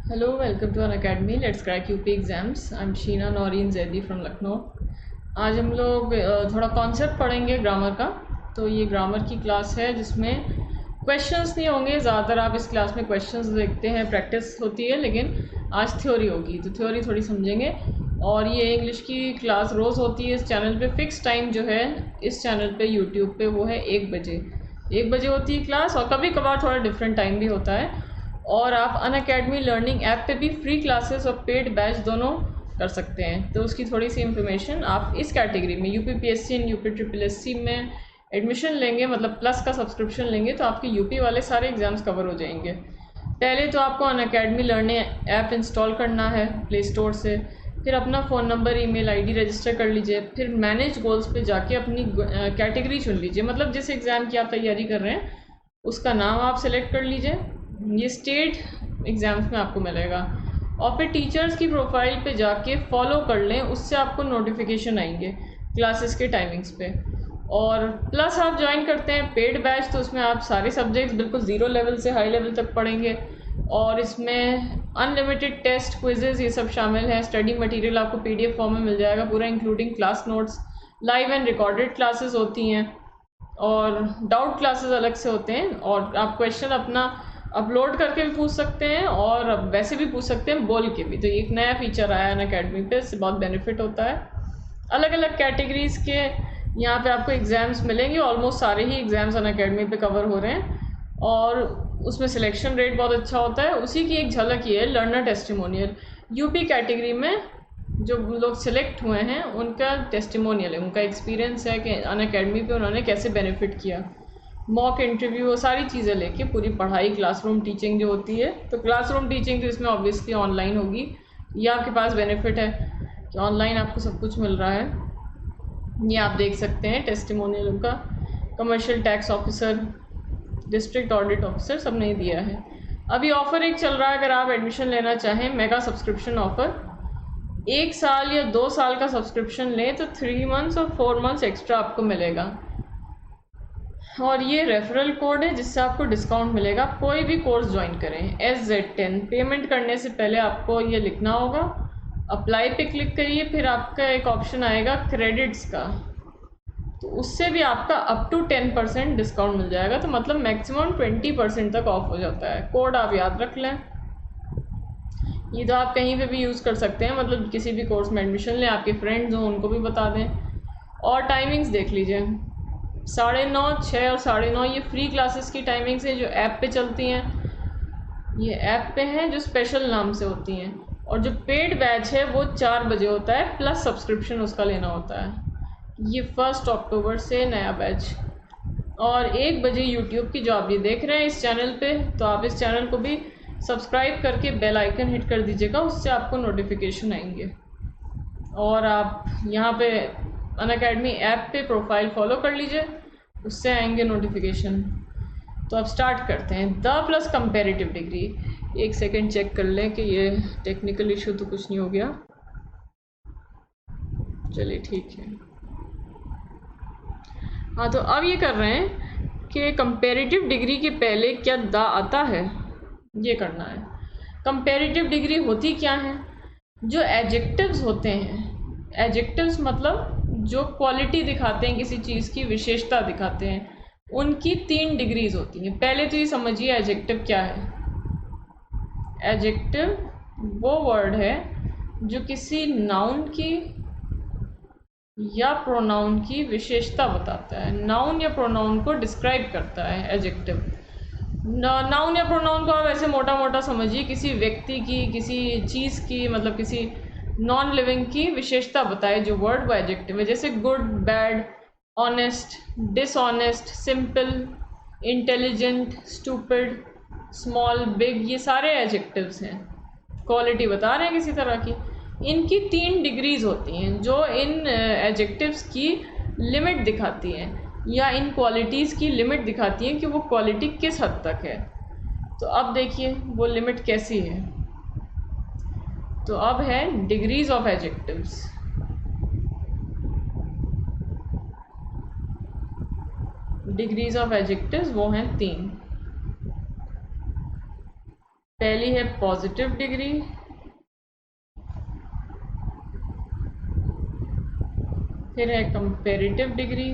Hello, welcome to Unacademy. Let's crack UP exams. I'm Sheena Noreen Zaidi from Lucknow. आज हम लोग थोड़ा concept पढ़ेंगे ग्रामर का। तो ये ग्रामर की क्लास है जिसमें क्वेश्चंस नहीं होंगे। ज़्यादातर आप इस क्लास में क्वेश्चंस देखते हैं, प्रैक्टिस होती है, लेकिन आज थ्योरी होगी तो थ्योरी थोड़ी समझेंगे। और ये इंग्लिश की क्लास रोज़ होती है इस चैनल पे। फिक्स टाइम जो है इस चैनल पे यूट्यूब पे वो है 1 बजे। 1 बजे होती है क्लास, और कभी कभार थोड़ा डिफरेंट टाइम भी होता है। और आप अनअकैडमी लर्निंग ऐप पे भी फ्री क्लासेस और पेड बैच दोनों कर सकते हैं। तो उसकी थोड़ी सी इन्फॉर्मेशन, आप इस कैटेगरी में UPPSC and UP triple SC में एडमिशन लेंगे, मतलब प्लस का सब्सक्रिप्शन लेंगे, तो आपके यूपी वाले सारे एग्जाम्स कवर हो जाएंगे। पहले तो आपको अनअकैडमी लर्निंग ऐप इंस्टॉल करना है प्ले स्टोर से। फिर अपना phone number, email ID register कर लीजिए। फिर मैनेज गोल्स पे जाके अपनी कैटेगरी चुन लीजिए, मतलब जिस एग्ज़ाम की आप तैयारी कर रहे हैं उसका नाम आप सेलेक्ट कर लीजिए। ये स्टेट एग्ज़ाम्स में आपको मिलेगा। और फिर टीचर्स की प्रोफाइल पे जाके फॉलो कर लें, उससे आपको नोटिफिकेशन आएंगे क्लासेस के टाइमिंग्स पे। और प्लस आप ज्वाइन करते हैं पेड बैच, तो उसमें आप सारे सब्जेक्ट्स बिल्कुल ज़ीरो लेवल से हाई लेवल तक पढ़ेंगे। और इसमें अनलिमिटेड टेस्ट, क्विजेज़, ये सब शामिल है। स्टडी मटेरियल आपको पीडीएफ फॉर्म में मिल जाएगा पूरा, including class notes. Live and recorded classes होती हैं, और डाउट क्लासेस अलग से होते हैं। और आप क्वेश्चन अपना अपलोड करके भी पूछ सकते हैं, और वैसे भी पूछ सकते हैं बोल के भी। तो ये एक नया फीचर आया है अनअकैडमी पे, इससे बहुत बेनिफिट होता है। अलग अलग कैटेगरीज़ के यहाँ पे आपको एग्ज़ाम्स मिलेंगे। ऑलमोस्ट सारे ही एग्ज़ाम्स अनअकैडमी पे कवर हो रहे हैं, और उसमें सिलेक्शन रेट बहुत अच्छा होता है। उसी की एक झलक ये है लर्नर टेस्टिमोनियल। यूपी कैटेगरी में जो लोग सिलेक्ट हुए हैं उनका टेस्टिमोनियल है, उनका एक्सपीरियंस है कि अनअकैडमी पे उन्होंने कैसे बेनिफिट किया। मॉक इंटरव्यू, वो सारी चीज़ें लेके पूरी पढ़ाई, क्लासरूम टीचिंग जो होती है। तो क्लासरूम टीचिंग तो इसमें ऑब्वियसली ऑनलाइन होगी। ये आपके पास बेनिफिट है कि ऑनलाइन आपको सब कुछ मिल रहा है। ये आप देख सकते हैं टेस्टिमोनियल उनका। Commercial tax officer, district audit officer, सब ने दिया है। अभी ऑफ़र एक चल रहा है, अगर आप एडमिशन लेना चाहें, मेगा सब्सक्रिप्शन ऑफ़र। 1 साल या 2 साल का सब्सक्रिप्शन लें तो 3 मंथ्स और 4 मंथ्स एक्स्ट्रा आपको मिलेगा। और ये रेफरल कोड है जिससे आपको डिस्काउंट मिलेगा। कोई भी कोर्स ज्वाइन करें, SZ10। पेमेंट करने से पहले आपको ये लिखना होगा, अप्लाई पे क्लिक करिए। फिर आपका एक ऑप्शन आएगा क्रेडिट्स का, तो उससे भी आपका अप टू 10% डिस्काउंट मिल जाएगा। तो मतलब मैक्सिमम 20% तक ऑफ हो जाता है। कोड आप याद रख लें। ये तो आप कहीं पे भी यूज़ कर सकते हैं, मतलब किसी भी कोर्स में एडमिशन लें, आपके फ्रेंड्स हों उनको भी बता दें। और टाइमिंग्स देख लीजिए, 9:30, 6 और 9:30 ये फ्री क्लासेस की टाइमिंग्स हैं जो ऐप पे चलती हैं। ये ऐप पे हैं जो स्पेशल नाम से होती हैं। और जो पेड बैच है वो 4 बजे होता है, प्लस सब्सक्रिप्शन उसका लेना होता है। ये 1 अक्टूबर से नया बैच। और 1 बजे यूट्यूब की जो आप ये देख रहे हैं इस चैनल पे, तो आप इस चैनल को भी सब्सक्राइब करके बेल आइकन हिट कर दीजिएगा, उससे आपको नोटिफिकेशन आएंगे। और आप यहाँ पे अनअकैडमी ऐप पे प्रोफाइल फॉलो कर लीजिए, उससे आएंगे नोटिफिकेशन। तो अब स्टार्ट करते हैं। The plus comparative degree. 1 second check कर लें कि ये टेक्निकल इशू तो कुछ नहीं हो गया। चलिए ठीक है। हाँ, तो अब ये कर रहे हैं कि कंपेरेटिव डिग्री के पहले क्या द आता है, ये करना है। कंपेरेटिव डिग्री होती क्या है? जो एडजेक्टिव्स होते हैं, एडजेक्टिव्स मतलब जो क्वालिटी दिखाते हैं, किसी चीज़ की विशेषता दिखाते हैं, उनकी 3 डिग्रीज होती हैं। पहले तो ये समझिए एडजेक्टिव क्या है। एडजेक्टिव वो वर्ड है जो किसी नाउन की या प्रोनाउन की विशेषता बताता है। नाउन या प्रोनाउन को डिस्क्राइब करता है एडजेक्टिव। नाउन या प्रोनाउन को आप ऐसे मोटा मोटा समझिए, किसी व्यक्ति की, किसी चीज़ की, मतलब किसी नॉन लिविंग की विशेषता बताए जो वर्ड वो एडजेक्टिव है। जैसे good, bad, honest, dishonest, simple, intelligent, stupid, small, big, ये सारे एडजेक्टिव्स हैं, क्वालिटी बता रहे हैं किसी तरह की। इनकी 3 डिग्रीज होती हैं जो इन एडजेक्टिव्स की लिमिट दिखाती हैं, या इन क्वालिटीज़ की लिमिट दिखाती हैं कि वो क्वालिटी किस हद तक है। तो अब देखिए वो लिमिट कैसी है। तो अब है degrees of adjectives. Degrees of adjectives वो हैं 3। पहली है पॉजिटिव डिग्री, फिर है कंपैरेटिव डिग्री,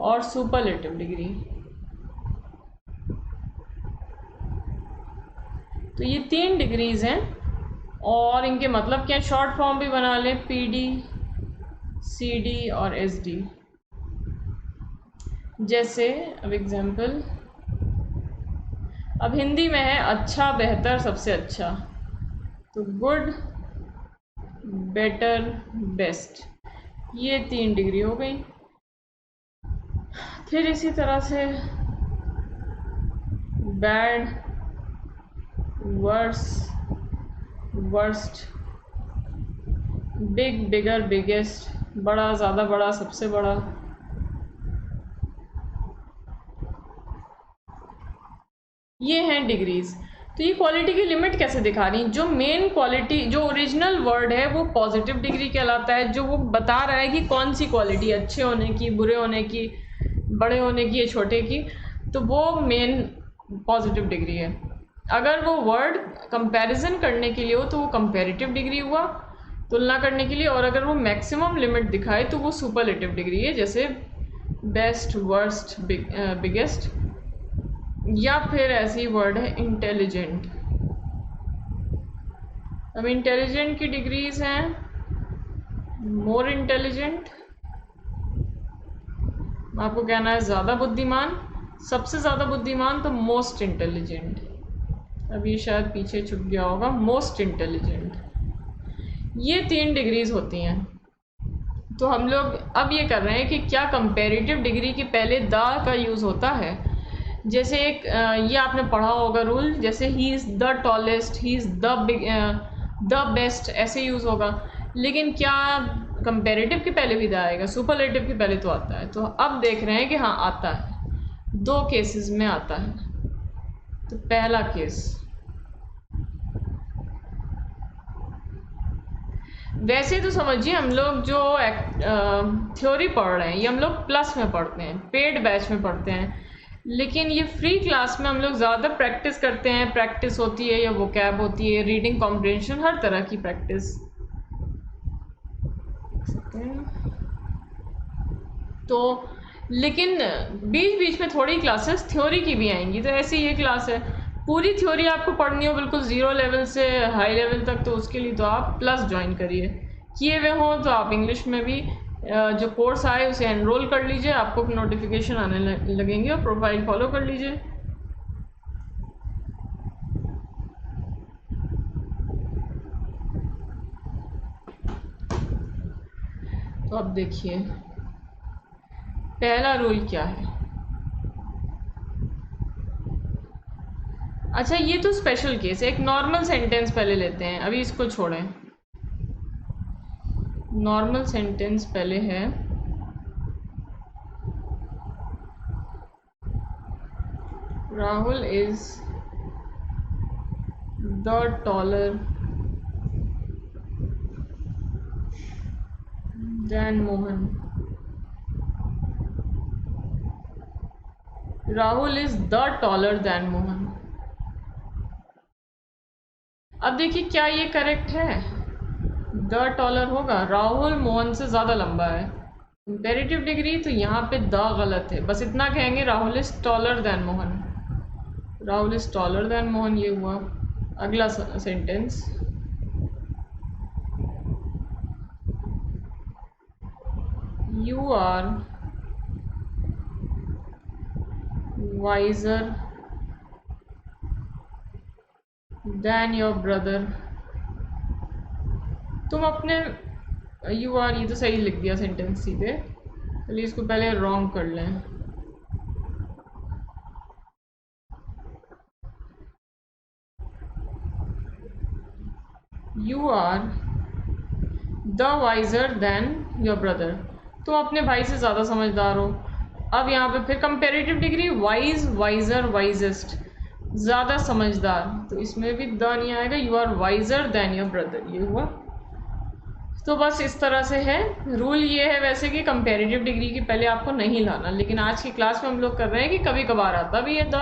और सुपरलेटिव डिग्री। तो ये 3 डिग्रीज हैं और इनके मतलब क्या, शॉर्ट फॉर्म भी बना लें, PD, CD और SD। जैसे अब एग्जाम्पल, अब हिंदी में है अच्छा, बेहतर, सबसे अच्छा, तो गुड, बेटर, बेस्ट, ये 3 डिग्री हो गई। फिर इसी तरह से बैड, वर्स, वर्स्ट, बिग, बिगर, बिगेस्ट, बड़ा, ज़्यादा बड़ा, सबसे बड़ा। ये हैं डिग्रीज। तो ये क्वालिटी की लिमिट कैसे दिखा रही, जो मेन क्वालिटी, जो ओरिजिनल वर्ड है वो पॉजिटिव डिग्री कहलाता है, जो वो बता रहा है कि कौन सी क्वालिटी, अच्छे होने की, बुरे होने की, बड़े होने की या छोटे की, तो वो मेन पॉजिटिव डिग्री है। अगर वो वर्ड कंपैरिजन करने के लिए हो तो वो कंपैरेटिव डिग्री हुआ, तुलना करने के लिए, और अगर वो मैक्सिमम लिमिट दिखाए तो वो सुपरलेटिव डिग्री है, जैसे बेस्ट, वर्स्ट, बिगेस्ट। या फिर ऐसी वर्ड है इंटेलिजेंट। अब इंटेलिजेंट की डिग्रीज हैं मोर इंटेलिजेंट, आपको कहना है ज़्यादा बुद्धिमान, सबसे ज़्यादा बुद्धिमान, तो मोस्ट इंटेलिजेंट। अब ये शायद पीछे छुप गया होगा, मोस्ट इंटेलिजेंट। ये 3 डिग्रीज होती हैं। तो हम लोग अब ये कर रहे हैं कि क्या कंपैरेटिव डिग्री के पहले द का यूज़ होता है। जैसे एक ये आपने पढ़ा होगा रूल, जैसे he is the tallest, he is the best, ऐसे यूज़ होगा। लेकिन क्या कंपैरेटिव के पहले भी द आएगा? सुपरलेटिव के पहले तो आता है। तो अब देख रहे हैं कि हाँ आता है, 2 केसेस में आता है। तो पहला केस, वैसे तो समझिए हम लोग जो थ्योरी पढ़ रहे हैं ये हम लोग प्लस में पढ़ते हैं, पेड बैच में पढ़ते हैं, लेकिन ये फ्री क्लास में हम लोग ज़्यादा प्रैक्टिस करते हैं। प्रैक्टिस होती है या वोकैब होती है, रीडिंग कॉम्प्रिहेंशन, हर तरह की प्रैक्टिस। तो लेकिन बीच बीच में थोड़ी क्लासेस थ्योरी की भी आएंगी। तो ऐसी ये क्लास है, पूरी थ्योरी आपको पढ़नी हो बिल्कुल 0 लेवल से हाई लेवल तक, तो उसके लिए तो आप प्लस ज्वाइन करिए। किए हुए हों तो आप इंग्लिश में भी जो कोर्स आए उसे एनरोल कर लीजिए, आपको नोटिफिकेशन आने लगेंगे, और प्रोफाइल फॉलो कर लीजिए। तो अब देखिए पहला रूल क्या है। अच्छा ये तो स्पेशल केस है, एक नॉर्मल सेंटेंस पहले लेते हैं, अभी इसको छोड़ें। नॉर्मल सेंटेंस पहले है, Rahul is the taller than Mohan. Rahul is the taller than Mohan. अब देखिए क्या ये करेक्ट है? द टॉलर होगा, राहुल मोहन से ज़्यादा लंबा है। कंपैरेटिव डिग्री तो यहाँ पे द गलत है, बस इतना कहेंगे Rahul is taller than Mohan. Rahul is taller than Mohan ये हुआ। अगला sentence, you are wiser than your brother. तुम अपने, यू आर, ये तो सही लिख दिया सेंटेंस सीधे, चलिए इसको पहले रॉन्ग कर लें। You are the wiser than your brother, तुम अपने भाई से ज़्यादा समझदार हो। अब यहाँ पे फिर comparative degree, wise, wiser, wisest, ज़्यादा समझदार, तो इसमें भी द नहीं आएगा, you are wiser than your brother, ये हुआ। तो बस इस तरह से है। रूल ये है वैसे कि कंपैरेटिव डिग्री की पहले आपको नहीं लाना, लेकिन आज की क्लास में हम लोग कर रहे हैं कि कभी कभार आता भी है द,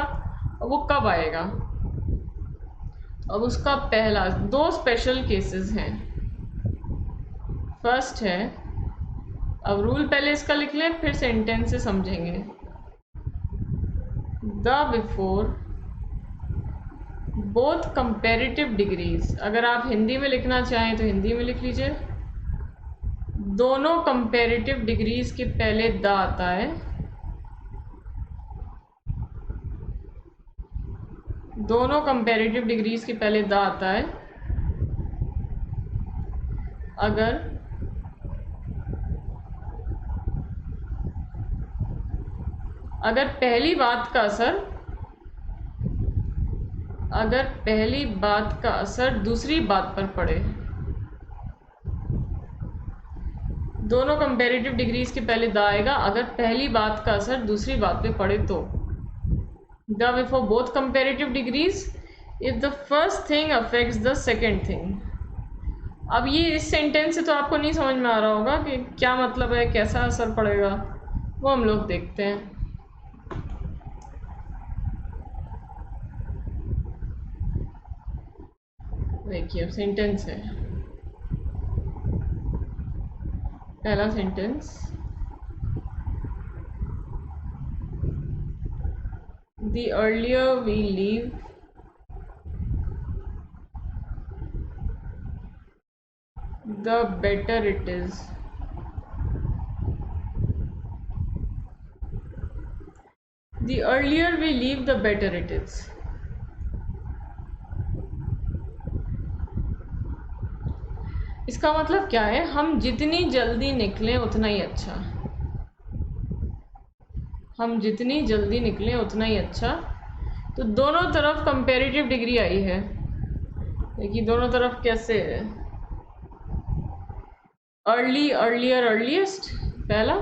वो कब आएगा। अब उसका पहला दो स्पेशल केसेस हैं। फर्स्ट है, अब रूल पहले इसका लिख लें फिर सेंटेंस से समझेंगे। The before both comparative degrees, अगर आप हिंदी में लिखना चाहें तो हिंदी में लिख लीजिए। दोनों कंपैरेटिव डिग्रीज के पहले द आता है। दोनों कंपैरेटिव डिग्रीज के पहले द आता है अगर पहली बात का असर दूसरी बात पर पड़े। दोनों कंपैरेटिव डिग्रीज के पहले द आएगा अगर पहली बात का असर दूसरी बात पे पड़े तो। The before both comparative degrees if the first thing affects the second thing. अब ये इस सेंटेंस से तो आपको नहीं समझ में आ रहा होगा कि क्या मतलब है, कैसा असर पड़ेगा, वो हम लोग देखते हैं। देखिए अब सेंटेंस है, पहला sentence, the earlier we leave the better it is। The earlier we leave the better it is। इसका मतलब क्या है, हम जितनी जल्दी निकलें उतना ही अच्छा। हम जितनी जल्दी निकलें उतना ही अच्छा। तो दोनों तरफ कंपैरेटिव डिग्री आई है। देखिए दोनों तरफ कैसे है, अर्ली, अर्लियर, अर्लीस्ट, पहला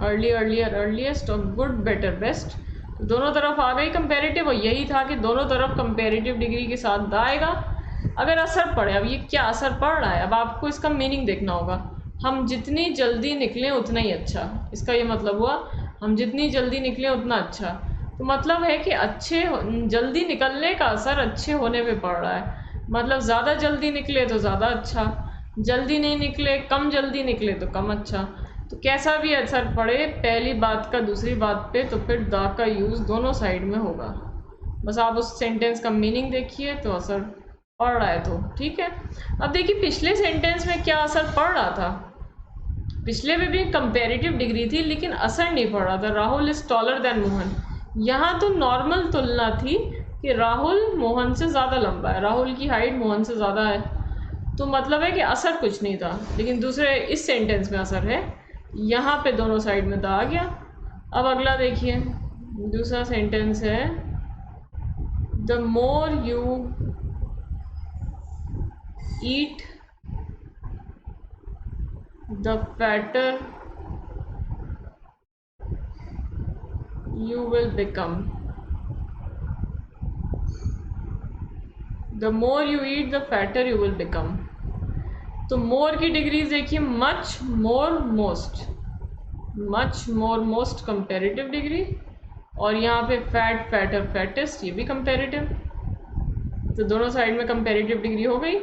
अर्ली, अर्लियर, अर्लीस्ट और गुड, बेटर, बेस्ट। दोनों तरफ आ गई कंपैरेटिव, और यही था कि दोनों तरफ कंपैरेटिव डिग्री के साथ द आएगा अगर असर पड़े। अब ये क्या असर पड़ रहा है, अब आपको इसका मीनिंग देखना होगा। हम जितनी जल्दी निकलें उतना ही अच्छा, इसका ये मतलब हुआ हम जितनी जल्दी निकलें उतना अच्छा। तो मतलब है कि जल्दी निकलने का असर अच्छे होने पे पड़ रहा है। मतलब ज़्यादा जल्दी निकले तो ज़्यादा अच्छा, जल्दी नहीं निकले, कम जल्दी निकले तो कम अच्छा। तो कैसा भी असर पड़े पहली बात का दूसरी बात पे, तो फिर द का यूज़ दोनों साइड में होगा। बस आप उस सेंटेंस का मीनिंग देखिए तो असर पड़ रहा है तो ठीक है। अब देखिए पिछले सेंटेंस में क्या असर पड़ रहा था। पिछले में भी कंपैरेटिव डिग्री थी लेकिन असर नहीं पड़ रहा था। Rahul is taller than Mohan, यहाँ तो नॉर्मल तुलना थी कि राहुल मोहन से ज़्यादा लंबा है, राहुल की हाइट मोहन से ज़्यादा है। तो मतलब है कि असर कुछ नहीं था। लेकिन दूसरे इस सेंटेंस में असर है, यहाँ पे दोनों साइड में द आ गया। अब अगला देखिए, दूसरा सेंटेंस है, the more you eat the fatter you will become। The more you eat the fatter you will become। तो मोर की डिग्रीज देखिए, much, more, most. Much, more, most comparative degree, और यहाँ पे फैट, फैटर, फैटेस्ट, ये भी comparative. तो दोनों साइड में कंपैरेटिव डिग्री हो गई,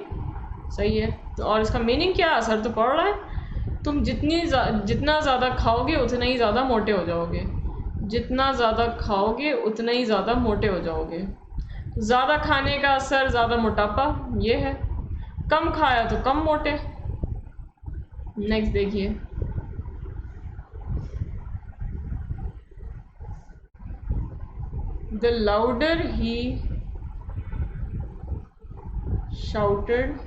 सही है। तो और इसका मीनिंग क्या, असर तो पड़ रहा है। तुम जितना ज़्यादा खाओगे उतना ही ज़्यादा मोटे हो जाओगे। जितना ज़्यादा खाओगे उतना ही ज़्यादा मोटे हो जाओगे। ज़्यादा खाने का असर ज़्यादा मोटापा, ये है। कम खाया तो कम मोटे। नेक्स्ट देखिए, the louder he shouted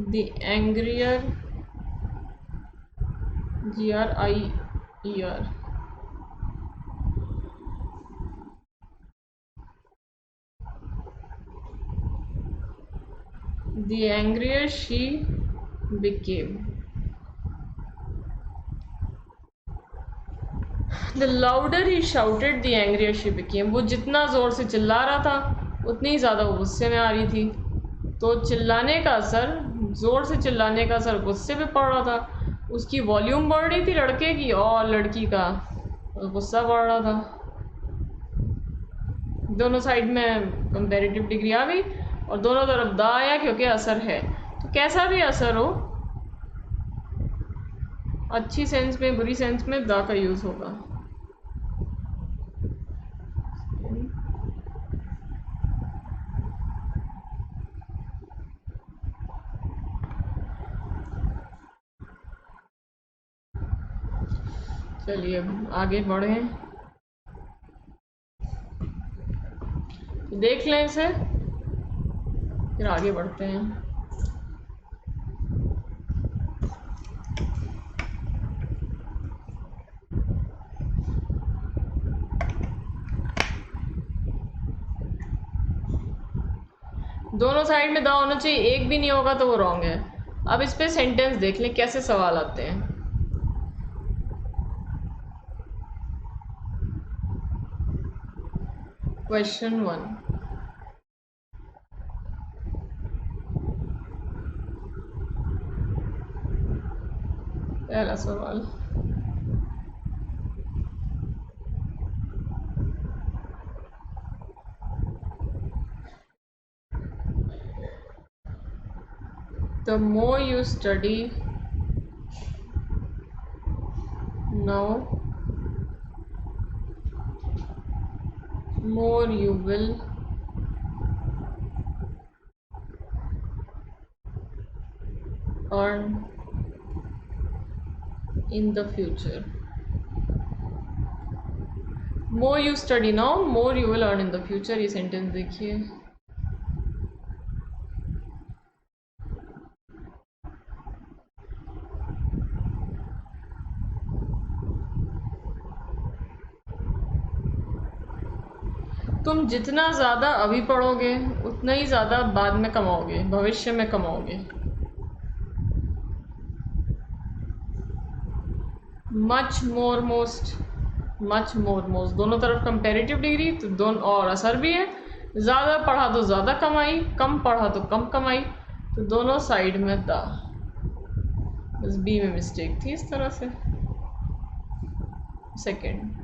the angrier, GRIER, the angrier she became। The louder he shouted the angrier she became। वो जितना ज़ोर से चिल्ला रहा था उतनी ही ज़्यादा वो गुस्से में आ रही थी। तो चिल्लाने का असर, ज़ोर से चिल्लाने का असर गुस्से पे पड़ रहा था। उसकी वॉल्यूम बढ़ रही थी लड़के की, और लड़की का गुस्सा बढ़ रहा था। दोनों साइड में कंपैरेटिव डिग्री आ गई और दोनों तरफ दा आया, क्योंकि असर है। तो कैसा भी असर हो, अच्छी सेंस में बुरी सेंस में दा का यूज़ होगा। चलिए अब आगे बढ़ें, देख लें इसे, फिर आगे बढ़ते हैं। दोनों साइड में द होना चाहिए, एक भी नहीं होगा तो वो रॉन्ग है। अब इस पे सेंटेंस देख लें कैसे सवाल आते हैं। क्वेश्चन 1, पहला सवाल, the more you study now, more you will earn in the future. More you study now, more you will earn in the future। ये सेंटेंस देखिए। तुम जितना ज़्यादा अभी पढ़ोगे उतना ही ज़्यादा बाद में कमाओगे, भविष्य में कमाओगे। Much more most, much more most, दोनों तरफ कंपैरेटिव डिग्री, तो दोनों और असर भी है। ज़्यादा पढ़ा तो ज़्यादा कमाई, कम पढ़ा तो कम कमाई, तो दोनों साइड में द। बस बी में मिस्टेक थी इस तरह से। Second,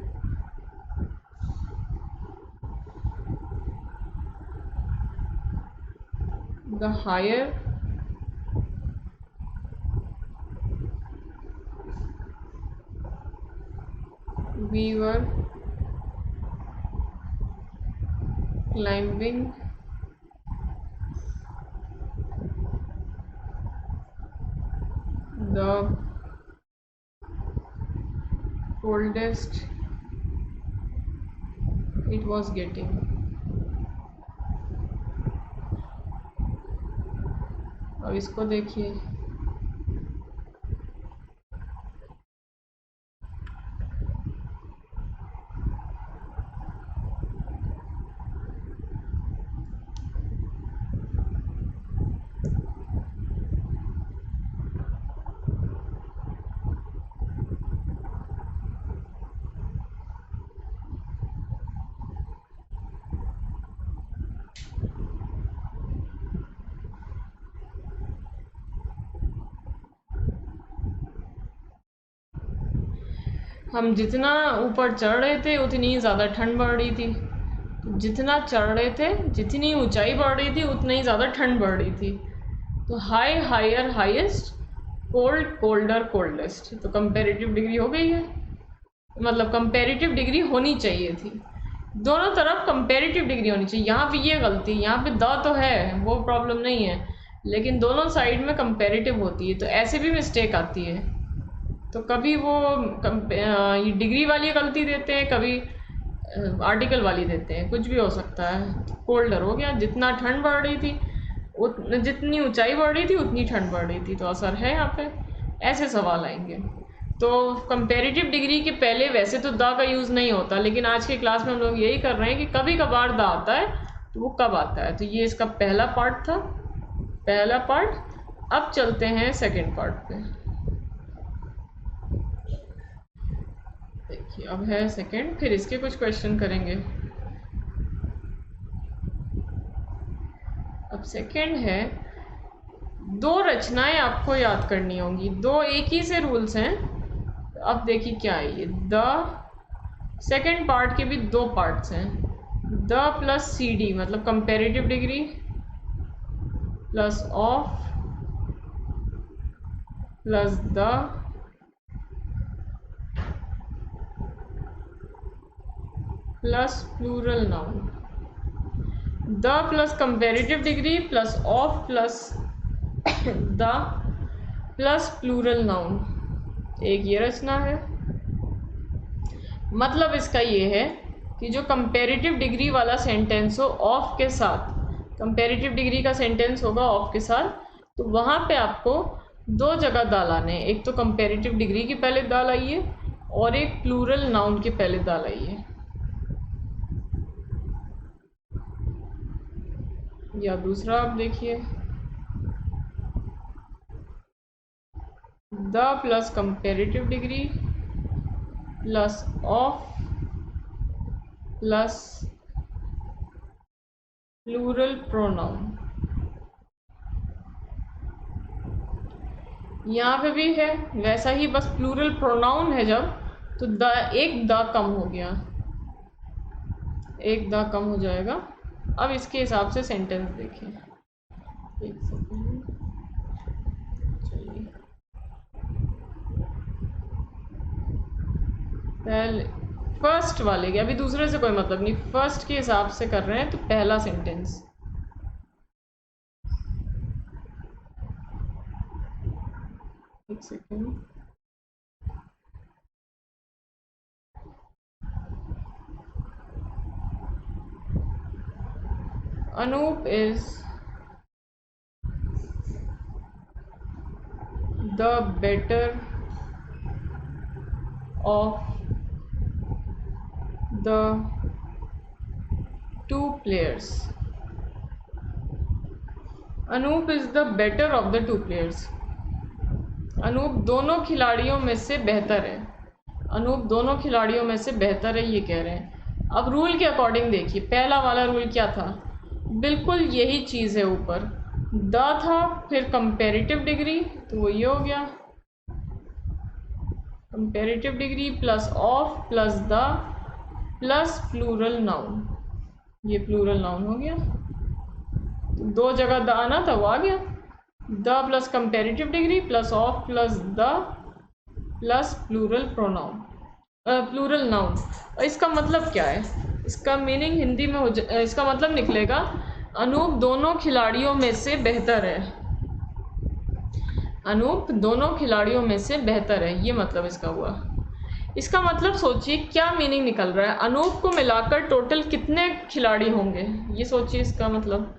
the higher we were climbing the coldest it was getting। अब इसको देखिए, हम जितना ऊपर चढ़ रहे थे उतनी ज़्यादा ठंड बढ़ रही थी। जितना चढ़ रहे थे, जितनी ऊंचाई बढ़ रही थी उतना ही ज़्यादा ठंड बढ़ रही थी। तो high, higher, highest, cold, colder, coldest, तो कंपैरेटिव डिग्री हो गई है, मतलब कंपैरेटिव डिग्री होनी चाहिए थी। दोनों तरफ कंपैरेटिव डिग्री होनी चाहिए। यहाँ पे ये गलती, यहाँ पे द तो है, वो प्रॉब्लम नहीं है, लेकिन दोनों साइड में कंपैरेटिव होती है, तो ऐसे भी मिस्टेक आती है। तो कभी वो ये डिग्री वाली गलती देते हैं, कभी आर्टिकल वाली देते हैं, कुछ भी हो सकता है। कोल्डर हो गया, जितना ठंड बढ़ रही थी जितनी ऊंचाई बढ़ रही थी उतनी ठंड बढ़ रही थी, तो असर है यहाँ पे। ऐसे सवाल आएंगे। तो कंपैरेटिव डिग्री के पहले वैसे तो द का यूज़ नहीं होता, लेकिन आज की क्लास में हम लोग यही कर रहे हैं कि कभी कभार द आता है, तो वो कब आता है। तो ये इसका पहला पार्ट था, पहला पार्ट। अब चलते हैं सेकेंड पार्ट पे। अब है सेकंड, फिर इसके कुछ क्वेश्चन करेंगे। अब सेकंड है, दो रचनाएं आपको याद करनी होंगी, दो एक ही से रूल्स हैं। अब देखिए क्या है ये, द सेकंड पार्ट के भी दो पार्ट्स हैं, द प्लस सी डी मतलब comparative degree plus of plus the plus plural noun. The plus comparative degree plus of plus the plus plural noun, एक ये रचना है। मतलब इसका ये है कि जो कंपेरेटिव डिग्री वाला सेंटेंस हो ऑफ के साथ, कंपेरेटिव डिग्री का सेंटेंस होगा ऑफ के साथ, तो वहाँ पे आपको दो जगह दाल आने हैं, एक तो कंपेरेटिव डिग्री की पहले दाल आइए और एक प्लूरल नाउन के पहले दाल आइए। या दूसरा आप देखिए, the plus comparative degree plus of plus plural pronoun. यहाँ पे भी है वैसा ही, बस प्लूरल प्रोनाउन है जब, तो द एक द कम हो गया, एक द कम हो जाएगा। अब इसके हिसाब से सेंटेंस देखिए, एक सेकेंड, चलिए पहले फर्स्ट वाले के, अभी दूसरे से कोई मतलब नहीं, फर्स्ट के हिसाब से कर रहे हैं। तो पहला सेंटेंस, एक second, Anoop is the better of the two players. Anoop is the better of the two players. Anup दोनों खिलाड़ियों में से बेहतर है, अनूप दोनों खिलाड़ियों में से बेहतर है, ये कह रहे हैं। अब रूल के अकॉर्डिंग देखिए, पहला वाला रूल क्या था, बिल्कुल यही चीज़ है, ऊपर द था फिर कंपेरेटिव डिग्री, तो वो ये हो गया comparative degree plus of plus the plus plural noun, ये प्लूरल नाउन हो गया। तो दो जगह द आना था, वो आ गया, the plus comparative degree plus of plus the plus plural pronoun, plural noun. और इसका मतलब क्या है, इसका मीनिंग हिंदी में इसका मतलब निकलेगा अनूप दोनों खिलाड़ियों में से बेहतर है, अनूप दोनों खिलाड़ियों में से बेहतर है, ये मतलब इसका हुआ। इसका मतलब सोचिए क्या मीनिंग निकल रहा है, अनूप को मिलाकर टोटल कितने खिलाड़ी होंगे, ये सोचिए। इसका मतलब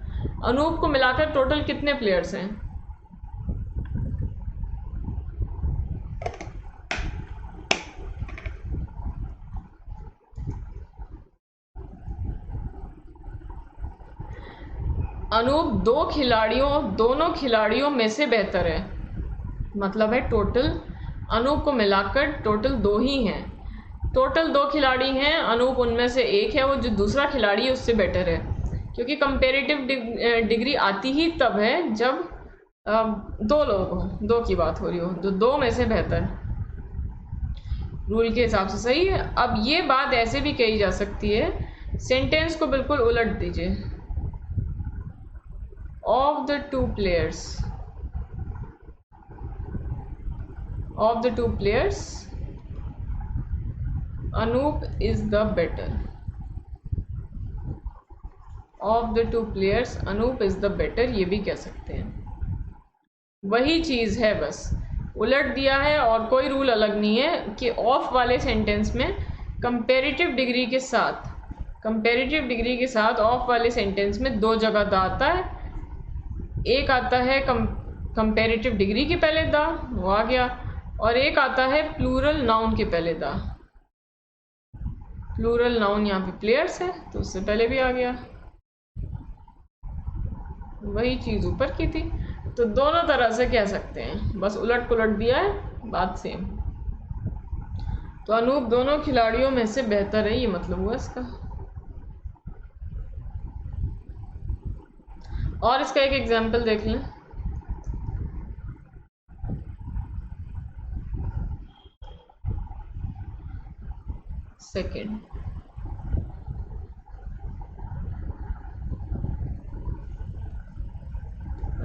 अनूप को मिलाकर टोटल कितने प्लेयर्स हैं। अनूप दोनों खिलाड़ियों में से बेहतर है, मतलब है टोटल अनूप को मिलाकर टोटल दो ही हैं, टोटल दो खिलाड़ी हैं, अनूप उनमें से एक है, वो जो दूसरा खिलाड़ी है उससे बेटर है। क्योंकि कंपेरेटिव डिग्री आती ही तब है जब दो लोग हों, दो की बात हो रही हो, तो दो में से बेहतर, रूल के हिसाब से सही है। अब ये बात ऐसे भी कही जा सकती है, सेंटेंस को बिल्कुल उलट दीजिए, of the two players Anoop is the better, of the two players Anoop is the better, ये भी कह सकते हैं। वही चीज़ है, बस उलट दिया है और कोई रूल अलग नहीं है कि ऑफ वाले सेंटेंस में कंपेरेटिव डिग्री के साथ ऑफ वाले सेंटेंस में दो जगह द आता है, एक आता है कंपेरेटिव डिग्री के पहले द, वो आ गया, और एक आता है प्लूरल नाउन के पहले द, प्लूरल नाउन यहाँ पे प्लेयर्स है तो उससे पहले भी आ गया, वही चीज़ ऊपर की थी। तो दोनों तरह से कह सकते हैं, बस उलट पुलट दिया है, बात सेम। तो अनूप दोनों खिलाड़ियों में से बेहतर है, ये मतलब हुआ इसका। और इसका एक एग्जाम्पल देख लें। Second,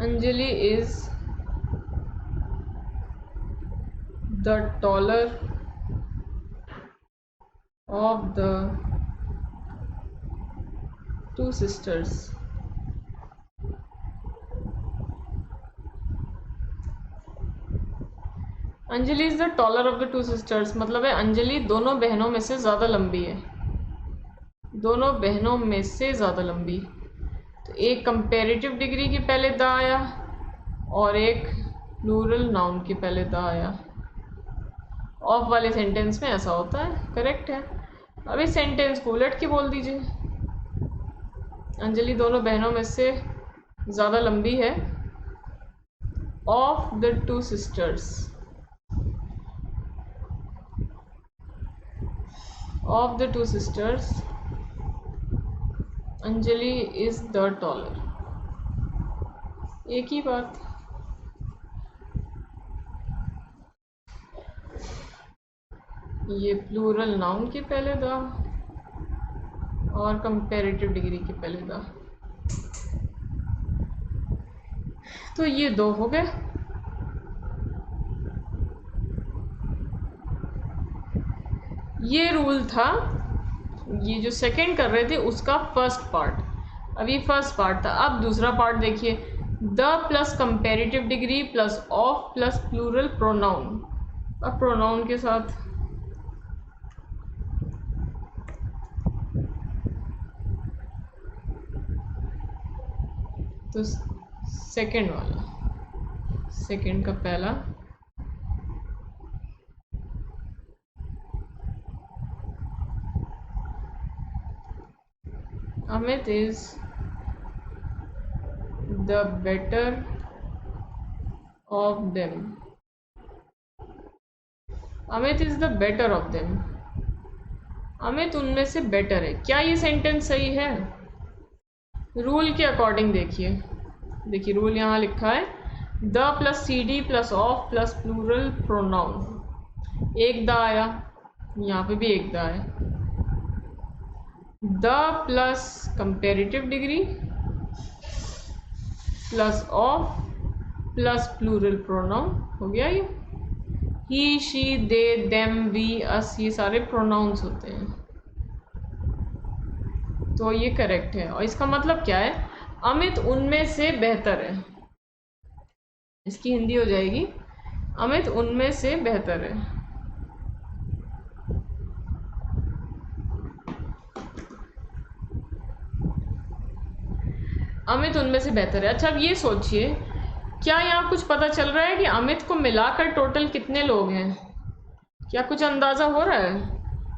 Anjali is the taller of the two sisters. Anjali is the taller of the two sisters मतलब है अंजलि दोनों बहनों में से ज़्यादा लंबी है, दोनों बहनों में से ज़्यादा लंबी। तो एक कंपेरेटिव डिग्री की पहले द आया और एक प्लूरल नाउन के पहले द आया। ऑफ वाले सेंटेंस में ऐसा होता है, करेक्ट है। अब इस सेंटेंस को उलट के बोल दीजिए, अंजलि दोनों बहनों में से ज़्यादा लंबी है। Of the two sisters, of the two sisters Anjali is the taller. एक ही बात। ये प्लूरल नाउन के पहले द और कंपैरेटिव डिग्री के पहले द, तो ये दो हो गए। ये रूल था, ये जो सेकंड कर रहे थे उसका फर्स्ट पार्ट, अभी फर्स्ट पार्ट था। अब दूसरा पार्ट देखिए, the plus comparative degree plus of plus plural pronoun. अब प्रोनाउन के साथ तो सेकंड वाला, सेकंड का पहला Amit is the better of them. Amit is the better of them, Amit उनमें से बेटर है। क्या ये सेंटेंस सही है? रूल के अकॉर्डिंग देखिए, देखिए रूल यहाँ लिखा है the plus C D plus of plus plural pronoun. एक द आया, यहाँ पे भी एक द आया। The plus comparative degree plus of plus plural pronoun हो गया। ये he she they them we us ये सारे प्रोनाउंस होते हैं, तो ये करेक्ट है। और इसका मतलब क्या है? अमित उनमें से बेहतर है। इसकी हिंदी हो जाएगी अमित उनमें से बेहतर है। अमित उनमें से बेहतर है। अच्छा अब ये सोचिए, क्या यहाँ कुछ पता चल रहा है कि अमित को मिलाकर टोटल कितने लोग हैं? क्या कुछ अंदाज़ा हो रहा है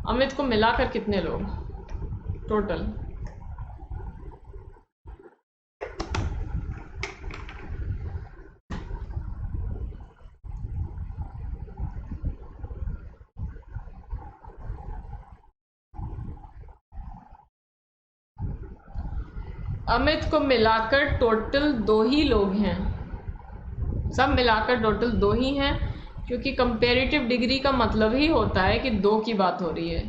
अमित को मिलाकर कितने लोग टोटल? अमित को मिलाकर टोटल 2 ही लोग हैं, सब मिलाकर टोटल 2 ही हैं, क्योंकि कंपेरेटिव डिग्री का मतलब ही होता है कि 2 की बात हो रही है।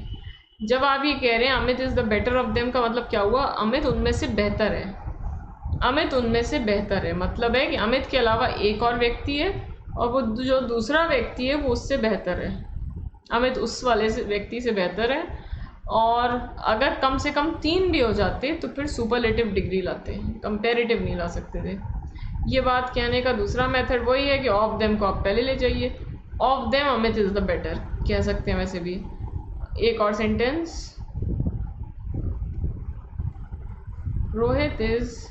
जब आप ये कह रहे हैं Amit is the better of them का मतलब क्या हुआ? अमित उनमें से बेहतर है। अमित उनमें से बेहतर है मतलब है कि अमित के अलावा एक और व्यक्ति है और वो जो दूसरा व्यक्ति है वो उससे बेहतर है। अमित उस वाले व्यक्ति से बेहतर है, और अगर कम से कम 3 भी हो जाते तो फिर सुपरलेटिव डिग्री लाते, कंपेरेटिव नहीं ला सकते थे। ये बात कहने का दूसरा मेथड वही है कि ऑफ देम को आप पहले ले जाइए। Of them Amit is the better कह सकते हैं वैसे भी। एक और sentence, Rohit is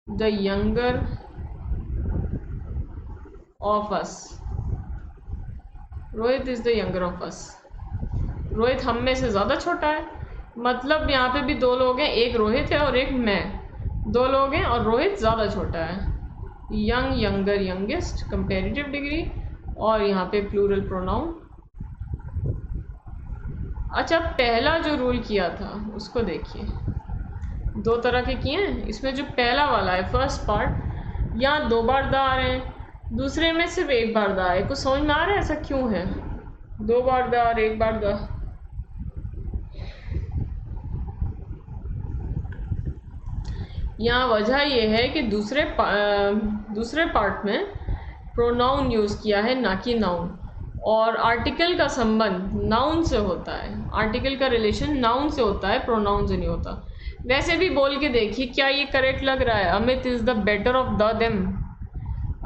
the younger of us. Rohit is the younger of us, Rohit हम में से ज़्यादा छोटा है। मतलब यहाँ पे भी 2 लोग हैं, एक रोहित है और एक मैं। 2 लोग हैं और रोहित ज़्यादा छोटा है। Young, younger, youngest, comparative degree, और यहाँ पे प्लूरल प्रोनाउन। अच्छा पहला जो रूल किया था उसको देखिए, दो तरह के किए हैं। इसमें जो पहला वाला है फर्स्ट पार्ट, यहाँ 2 बार द आ रहे हैं, दूसरे में सिर्फ 1 बार द आए। कुछ समझ में आ रहा है ऐसा क्यों है? 2 बार द और 1 बार द। यहाँ वजह यह है कि दूसरे पार्ट में प्रोनाउन यूज़ किया है ना कि नाउन, और आर्टिकल का संबंध नाउन से होता है, आर्टिकल का रिलेशन नाउन से होता है, प्रोनाउन से नहीं होता। वैसे भी बोल के देखिए क्या ये करेक्ट लग रहा है? Amit is the better of the them,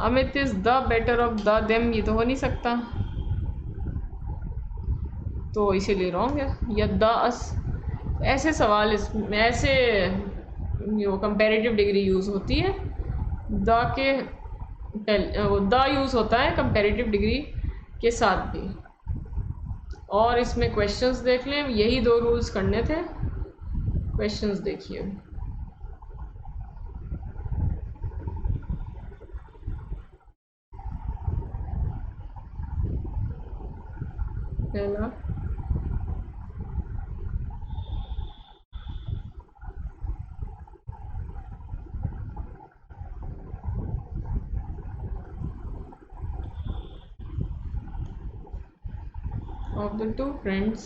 Amit is the better of the them, ये तो हो नहीं सकता, तो इसीलिए रॉन्ग है। या द अस, ऐसे सवाल इसमें ऐसे जो कंपैरेटिव डिग्री यूज़ होती है, द के द यूज़ होता है कंपैरेटिव डिग्री के साथ भी। और इसमें क्वेश्चंस देख लें, यही 2 रूल्स करने थे। क्वेश्चंस देखिए। पहला, of the 2 friends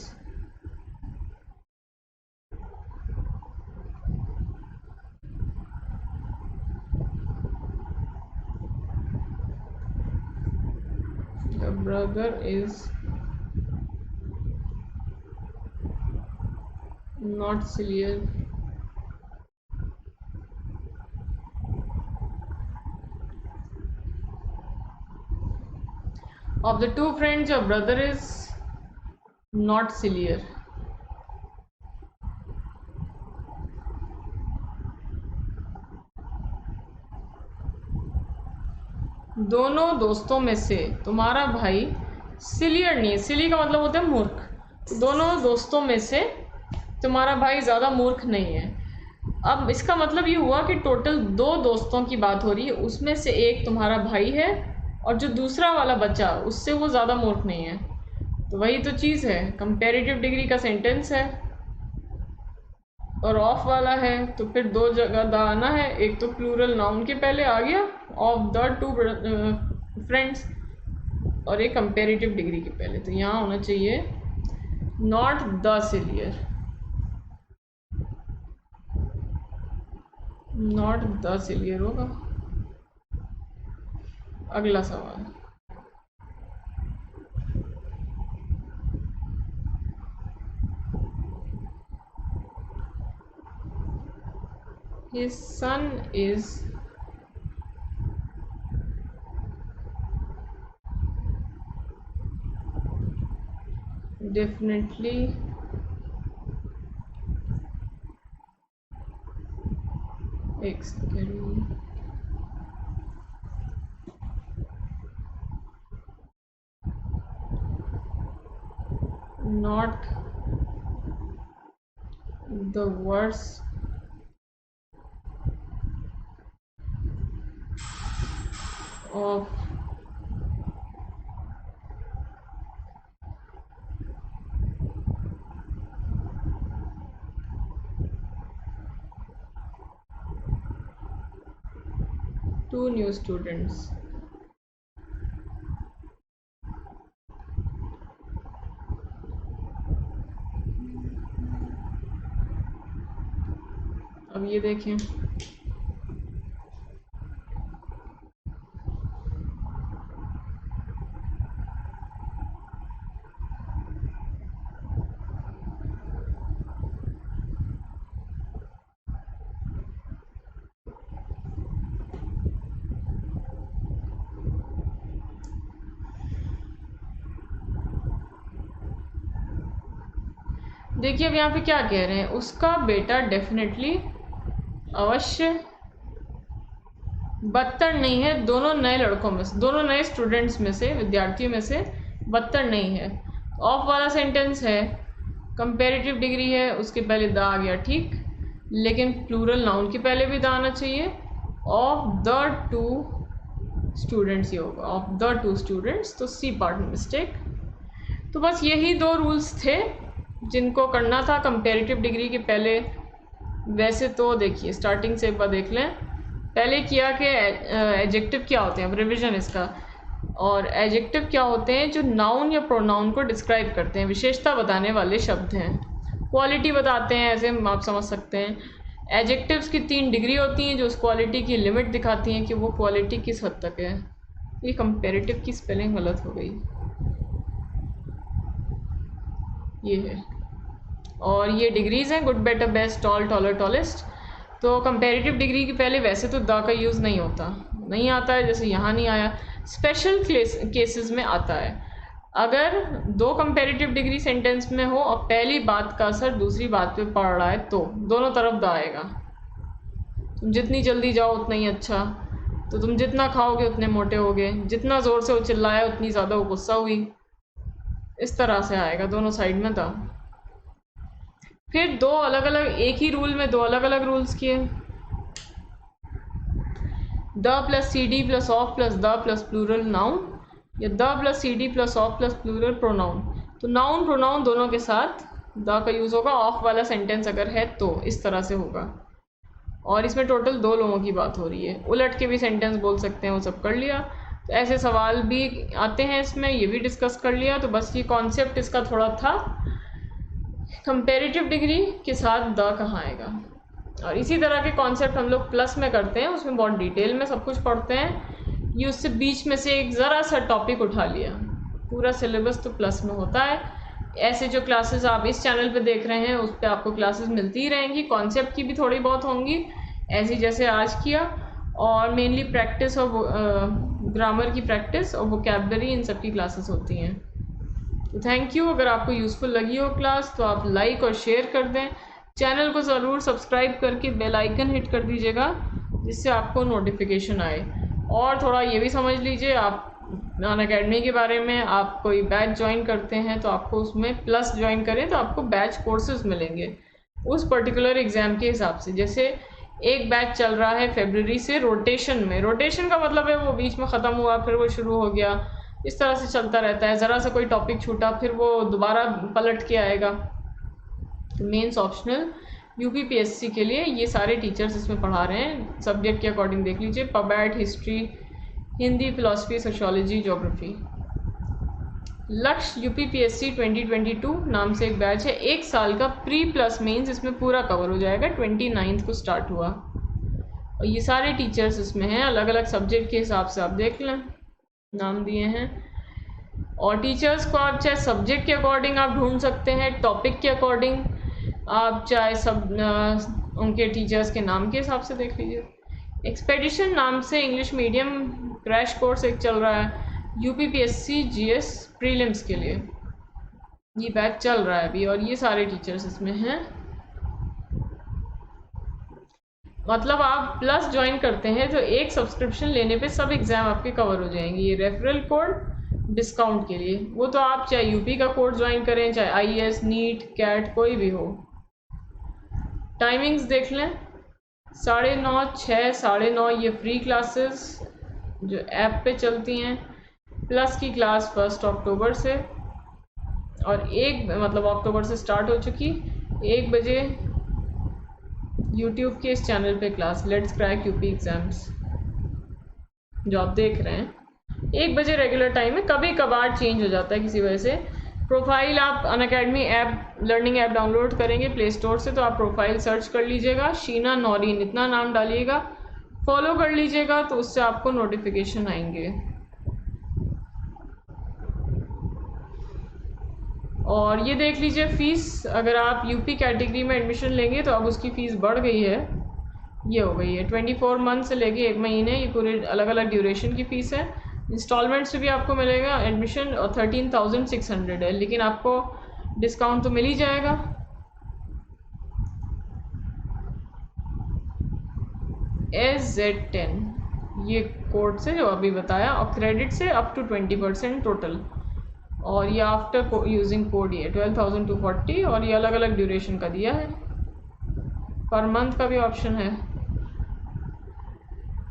the brother is not sillier of the 2 friends your brother is not sillier। दोनों दोस्तों में से तुम्हारा भाई सिलियर नहीं है, सिली का मतलब होता है मूर्ख, दोनों दोस्तों में से तुम्हारा भाई ज़्यादा मूर्ख नहीं है। अब इसका मतलब ये हुआ कि टोटल 2 दोस्तों की बात हो रही है, उसमें से एक तुम्हारा भाई है और जो दूसरा वाला बच्चा उससे वो ज़्यादा मूर्ख नहीं है। तो वही तो चीज़ है, कंपैरेटिव डिग्री का सेंटेंस है और ऑफ वाला है, तो फिर 2 जगह द आना है। एक तो प्लूरल नाउन के पहले आ गया ऑफ द 2 फ्रेंड्स, और एक कंपैरेटिव डिग्री के पहले, तो यहाँ होना चाहिए नॉट द सिलियर, नॉट द सिलियर होगा। अगला सवाल, his son is definitely not the worst of two new students। अब ये देखें, देखिए अब यहाँ पे क्या कह रहे हैं, उसका बेटा डेफिनेटली अवश्य बदतर नहीं है, दोनों नए लड़कों में से, दोनों नए स्टूडेंट्स में से, विद्यार्थियों में से बदतर नहीं है। ऑफ वाला सेंटेंस है, कंपैरेटिव डिग्री है, उसके पहले द आ गया ठीक, लेकिन प्लूरल नाउन के पहले भी द आना चाहिए। ऑफ द 2 स्टूडेंट्स ये होगा, ऑफ द 2 स्टूडेंट्स, तो सी पार्ट में मिस्टेक। तो बस यही 2 रूल्स थे जिनको करना था, कंपैरेटिव डिग्री के पहले वैसे तो देखिए स्टार्टिंग से एक बार देख लें, पहले किया कि एडजेक्टिव क्या होते हैं, अब रिविजन इसका। और एडजेक्टिव क्या होते हैं, जो नाउन या प्रोनाउन को डिस्क्राइब करते हैं, विशेषता बताने वाले शब्द हैं। क्वालिटी बताते हैं, ऐसे आप समझ सकते हैं। एडजेक्टिव्स की 3 डिग्री होती हैं जो उस क्वालिटी की लिमिट दिखाती हैं कि वो क्वालिटी किस हद तक है। ये कंपेरेटिव की स्पेलिंग गलत हो गई, ये है। और ये डिग्रीज़ हैं, good, better, best, tall, taller, tallest. तो कंपेरेटिव डिग्री के पहले वैसे तो द का यूज़ नहीं होता, नहीं आता है, जैसे यहाँ नहीं आया। स्पेशल केसेस में आता है, अगर 2 कंपेरेटिव डिग्री सेंटेंस में हो और पहली बात का असर दूसरी बात पे पड़ रहा है तो दोनों तरफ द आएगा। तुम जितनी जल्दी जाओ उतना ही अच्छा, तो तुम जितना खाओगे उतने मोटे होगे, जितना ज़ोर से वो चिल्लाया उतनी ज़्यादा वो गुस्सा हुई, इस तरह से आएगा दोनों साइड में द। फिर 2 अलग अलग, एक ही रूल में 2 अलग अलग रूल्स किए, the plus C D plus of plus the plus plural noun, या the plus C D plus of plus plural pronoun. तो नाउन प्रोनाउन दोनों के साथ द का यूज़ होगा, ऑफ वाला सेंटेंस अगर है तो इस तरह से होगा। और इसमें टोटल 2 लोगों की बात हो रही है, उलट के भी सेंटेंस बोल सकते हैं, वो सब कर लिया। तो ऐसे सवाल भी आते हैं इसमें, ये भी डिस्कस कर लिया। तो बस ये कॉन्सेप्ट इसका थोड़ा था, कंपेरेटिव डिग्री के साथ द कहाँ आएगा। और इसी तरह के कॉन्सेप्ट हम लोग प्लस में करते हैं, उसमें बहुत डिटेल में सब कुछ पढ़ते हैं। ये उससे बीच में से एक ज़रा सा टॉपिक उठा लिया, पूरा सिलेबस तो प्लस में होता है। ऐसे जो क्लासेस आप इस चैनल पे देख रहे हैं उस पर आपको क्लासेस मिलती ही रहेंगी, कॉन्सेप्ट की भी थोड़ी बहुत होंगी ऐसी जैसे आज किया, और मेनली प्रैक्टिस और ग्रामर की प्रैक्टिस और वोकैबलरी, इन सब की क्लासेस होती हैं। तो थैंक यू। अगर आपको यूज़फुल लगी हो क्लास तो आप लाइक और शेयर कर दें, चैनल को ज़रूर सब्सक्राइब करके बेल आइकन हिट कर दीजिएगा जिससे आपको नोटिफिकेशन आए। और थोड़ा ये भी समझ लीजिए, आप अनअकैडमी के बारे में, आप कोई बैच ज्वाइन करते हैं तो आपको उसमें प्लस ज्वाइन करें तो आपको बैच कोर्सेज मिलेंगे उस पर्टिकुलर एग्ज़ाम के हिसाब से। जैसे एक बैच चल रहा है फरवरी से रोटेशन में, रोटेशन का मतलब है वो बीच में ख़त्म हुआ फिर वो शुरू हो गया, इस तरह से चलता रहता है। ज़रा सा कोई टॉपिक छूटा फिर वो दोबारा पलट के आएगा। मेंस ऑप्शनल यूपीपीएससी के लिए ये सारे टीचर्स इसमें पढ़ा रहे हैं, सब्जेक्ट के अकॉर्डिंग देख लीजिए, पबैट, history, Hindi, philosophy, sociology, geography. लक्ष्य यूपीपीएससी 2022 नाम से एक बैच है, 1 साल का प्री प्लस मेंस इसमें पूरा कवर हो जाएगा। 29 को स्टार्ट हुआ और ये सारे टीचर्स इसमें हैं, अलग अलग सब्जेक्ट के हिसाब से आप देख लें, नाम दिए हैं। और टीचर्स को आप चाहे सब्जेक्ट के अकॉर्डिंग आप ढूंढ सकते हैं, टॉपिक के अकॉर्डिंग आप चाहे सब उनके टीचर्स के नाम के हिसाब से देख लीजिए। एक्सपेडिशन नाम से इंग्लिश मीडियम क्रैश कोर्स एक चल रहा है यूपीपीएससी जीएस प्रीलिम्स के लिए, ये बैच चल रहा है अभी, और ये सारे टीचर्स इसमें हैं। मतलब आप प्लस ज्वाइन करते हैं तो एक सब्सक्रिप्शन लेने पे सब एग्ज़ाम आपके कवर हो जाएंगे। ये रेफरल कोड डिस्काउंट के लिए, वो तो आप चाहे यूपी का कोर्स ज्वाइन करें, चाहे आईएएस, नीट, कैट कोई भी हो। टाइमिंग्स देख लें, 9:30, 6, 9:30 ये फ्री क्लासेस जो ऐप पे चलती हैं। प्लस की क्लास 1 अक्टूबर से, और 1 मतलब अक्टूबर से स्टार्ट हो चुकी, 1 बजे यूट्यूब के इस चैनल पे class let's crack UP exams जो आप देख रहे हैं 1 बजे रेगुलर टाइम है, कभी कभार चेंज हो जाता है किसी वजह से। प्रोफाइल आप Unacademy app, learning app download करेंगे प्ले स्टोर से, तो आप प्रोफाइल सर्च कर लीजिएगा, शीना नौरीन इतना नाम डालिएगा, फॉलो कर लीजिएगा तो उससे आपको नोटिफिकेशन आएंगे। और ये देख लीजिए फ़ीस, अगर आप यूपी कैटेगरी में एडमिशन लेंगे तो अब उसकी फ़ीस बढ़ गई है, ये हो गई है 24 मंथ से लेके 1 महीने, ये पूरे अलग अलग ड्यूरेशन की फ़ीस है। इंस्टॉलमेंट से भी आपको मिलेगा एडमिशन, और 13,600 है, लेकिन आपको डिस्काउंट तो मिल ही जाएगा। SZ10 ये कोड से जो अभी बताया, और क्रेडिट से अप टू 20% टोटल, और ये आफ्टर यूजिंग कोड ये 12,240, और ये अलग अलग ड्यूरेशन का दिया है, पर मंथ का भी ऑप्शन है।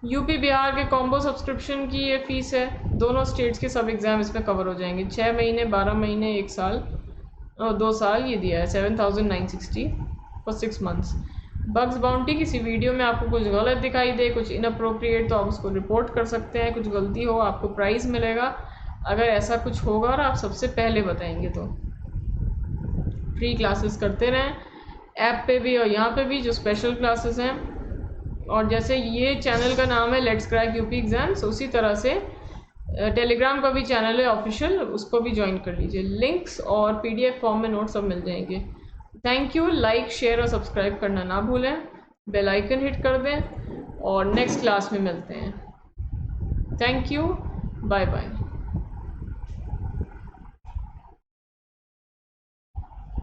यूपी बिहार के कॉम्बो सब्सक्रिप्शन की ये फ़ीस है, दोनों स्टेट्स के सब एग्ज़ाम इसमें कवर हो जाएंगे, 6 महीने, 12 महीने, 1 साल और 2 साल, ये दिया है 7,960 फॉर 6 मंथ्स। बग्स बाउंटी, किसी वीडियो में आपको कुछ गलत दिखाई दे, कुछ इनअप्रोप्रिएट, तो आप उसको रिपोर्ट कर सकते हैं। कुछ गलती हो आपको प्राइज़ मिलेगा अगर ऐसा कुछ होगा और आप सबसे पहले बताएंगे तो। फ्री क्लासेस करते रहें, ऐप पे भी और यहाँ पे भी जो स्पेशल क्लासेस हैं। और जैसे ये चैनल का नाम है लेट्स क्रैक यूपी एग्ज़ाम्स, उसी तरह से टेलीग्राम का भी चैनल है ऑफिशियल, उसको भी ज्वाइन कर लीजिए। लिंक्स और पीडीएफ फॉर्म में नोट्स सब मिल जाएंगे। Thank you. लाइक, शेयर और सब्सक्राइब करना ना भूलें, बेल आइकन हिट कर दें और नेक्स्ट क्लास में मिलते हैं। Thank you, bye bye.